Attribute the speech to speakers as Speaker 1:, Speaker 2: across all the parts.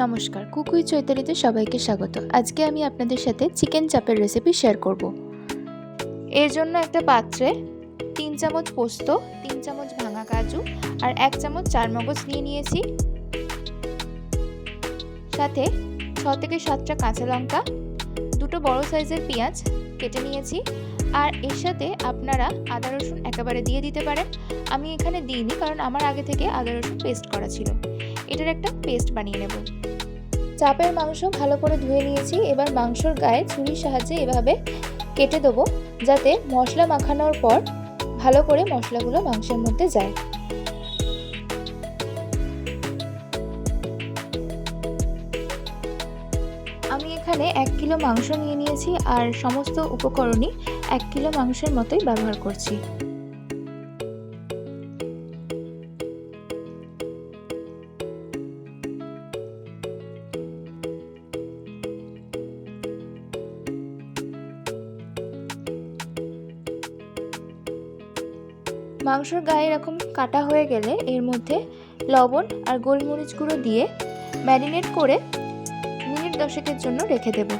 Speaker 1: নমস্কার, কুকুই চৈতালিতে সবাইকে স্বাগত। আজকে আমি আপনাদের সাথে চিকেন চাপের রেসিপি শেয়ার করব। এর জন্য একটা পাত্রে 3 চামচ পোস্ত, 3 চামচ ভাঙা কাজু আর 1 চামচ চারমগজ নিয়েছি। সাথে 6 থেকে 7টা কাঁচা লঙ্কা, 2টো বড় সাইজের পেঁয়াজ কেটে নিয়েছি। আর এর সাথে আপনারা আদা রসুন একেবারে দিয়ে দিতে পারেন। আমি এখানে দিইনি, কারণ আমার আগে থেকে আদা রসুন পেস্ট করা ছিল। এটার একটা পেস্ট বানিয়ে নেব। চাপের মাংস ভালো করে ধুয়ে নিয়েছি। এবার মাংসর গায়ে ছুরির সাহায্যে এভাবে কেটে দেবো, যাতে মশলা মাখানোর পর ভালো করে মশলাগুলো মাংসের মধ্যে যায়। আমি এখানে 1 কিলো মাংস নিয়েছি আর সমস্ত উপকরণই 1 কিলো মাংসের মতোই ব্যবহার করছি। মাংসর গায়ে এরকম কাটা হয়ে গেলে এর মধ্যে লবণ আর গোলমরিচ গুঁড়ো দিয়ে ম্যারিনেট করে মিনিট 10 জন্য রেখে দেব।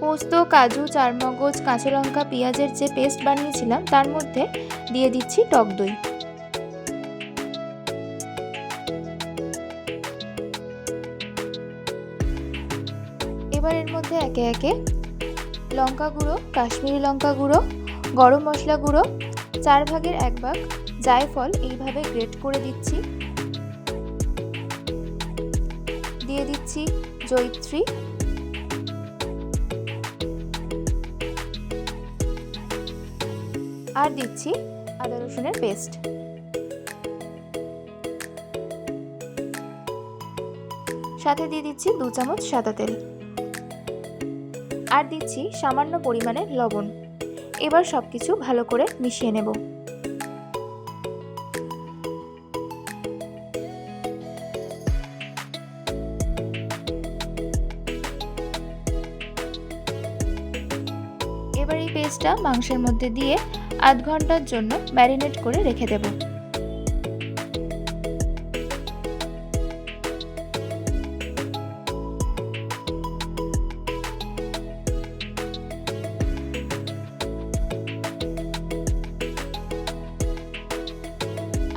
Speaker 1: পোস্ত, কাজু, চারমগজ, কাঁচা লঙ্কা, পেঁয়াজের যে পেস্ট বানিয়েছিলাম তার মধ্যে দিয়ে দিচ্ছি টক দই। এবার এর মধ্যে একে একে লঙ্কা গুঁড়ো, কাশ্মীরি লঙ্কা গুঁড়ো, গরম মশলা গুঁড়ো, 4 ভাগের 1 ভাগ জায়ফল এইভাবে গ্রেট করে দিচ্ছি। দিয়ে দিচ্ছি জয়িত্রী, আর দিচ্ছি আদা রসুনের পেস্ট। সাথে দিয়ে দিচ্ছি 2 চামচ সাদা তেল, আর দিচ্ছি সামান্য পরিমাণে লবণ। এবার সবকিছু ভালো করে মিশিয়ে নেব। এবার এই পেস্টটা মাংসের মধ্যে দিয়ে আধ ঘন্টার জন্য ম্যারিনেট করে রেখে দেব।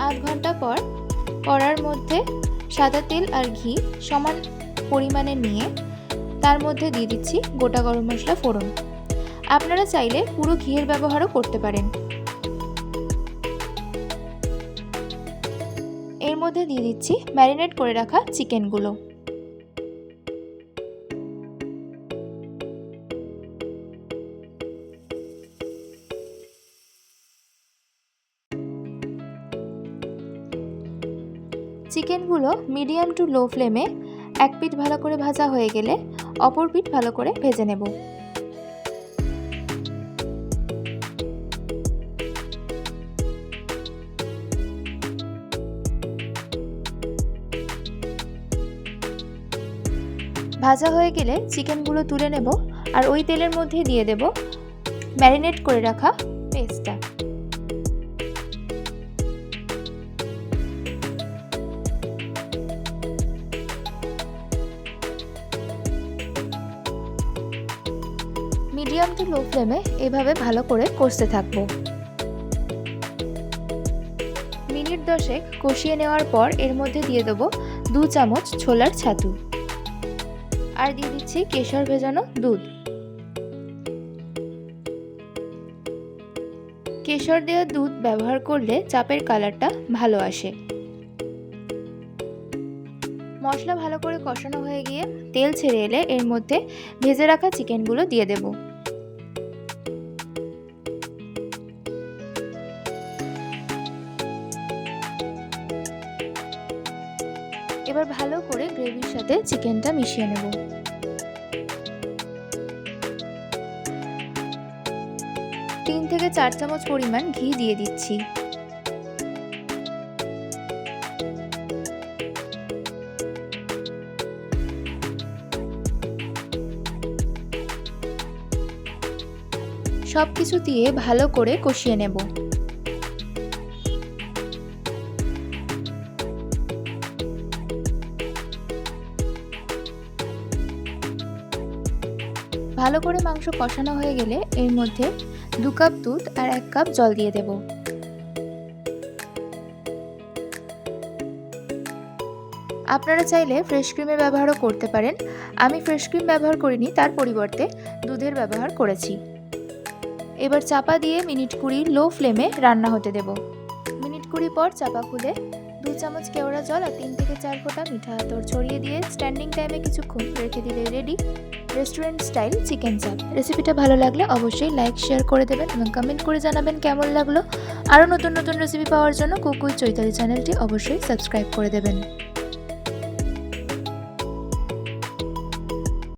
Speaker 1: আধ ঘন্টা পর কড়ার মধ্যে সাদা তেল আর ঘি সমান পরিমাণে নিয়ে তার মধ্যে দিয়ে দিচ্ছি গোটা গরম মশলা ফোড়ন। আপনারা চাইলে পুরো ঘিয়ের ব্যবহারও করতে পারেন। এর মধ্যে দিয়ে দিচ্ছি ম্যারিনেট করে রাখা চিকেনগুলো। চিকেনগুলো মিডিয়াম টু লো ফ্লেমে এক পিঠ ভালো করে ভাজা হয়ে গেলে অপর পিঠ ভালো করে ভেজে নেব। ভাজা হয়ে গেলে চিকেনগুলো তুলে নেব, আর ওই তেলের মধ্যে দিয়ে দেব ম্যারিনেট করে রাখা পেস্টটা। মিডিয়াম টু লো ফ্লেমে এভাবে ভালো করে কষতে থাকবো। মিনিট 10 কষিয়ে নেওয়ার পর এর মধ্যে দিয়ে দেবো 2 চামচ ছোলার ছাতু, আর দিয়ে দিচ্ছি কেশর ভেজানো দুধ। কেশর দেওয়া দুধ ব্যবহার করলে চাপের কালারটা ভালো আসে। মশলা ভালো করে কষানো হয়ে গিয়ে তেল ছেড়ে এলে এর মধ্যে ভেজে রাখা চিকেনগুলো দিয়ে দেব। এবার ভালো করে গ্রেভির সাথে চিকেনটা মিশিয়ে নেব। তিন থেকে 4 চামচ পরিমাণ ঘি দিয়ে দিচ্ছি। সবকিছু দিয়ে ভালো করে কষিয়ে নেব। ভালো করে মাংস কষানো হয়ে গেলে এর মধ্যে 2 কাপ দুধ আর 1 কাপ জল দিয়ে দেব। আপনারা চাইলে ফ্রেশ ক্রিমের ব্যবহারও করতে পারেন। আমি ফ্রেশ ক্রিম ব্যবহার করিনি, তার পরিবর্তে দুধের ব্যবহার করেছি। এবার চাপা দিয়ে মিনিট 20 লো ফ্লেমে রান্না হতে দেব। মিনিট 20 পর চাপা খুলে 2 চামচ কেওড়া জল আর 3 থেকে 4 ফোঁটা মিঠা আতর ছড়িয়ে দিয়ে স্ট্যান্ডিং টাইমে কিছুক্ষণ রেখে দিলে রেডি রেস্টুরেন্ট স্টাইল চিকেন চাপ। রেসিপিটা ভালো লাগলে অবশ্যই লাইক শেয়ার করে দেবেন এবং কমেন্ট করে জানাবেন কেমন লাগলো। আরও নতুন নতুন রেসিপি পাওয়ার জন্য কুক উইথ চৈতালি চ্যানেলটি অবশ্যই সাবস্ক্রাইব করে দেবেন।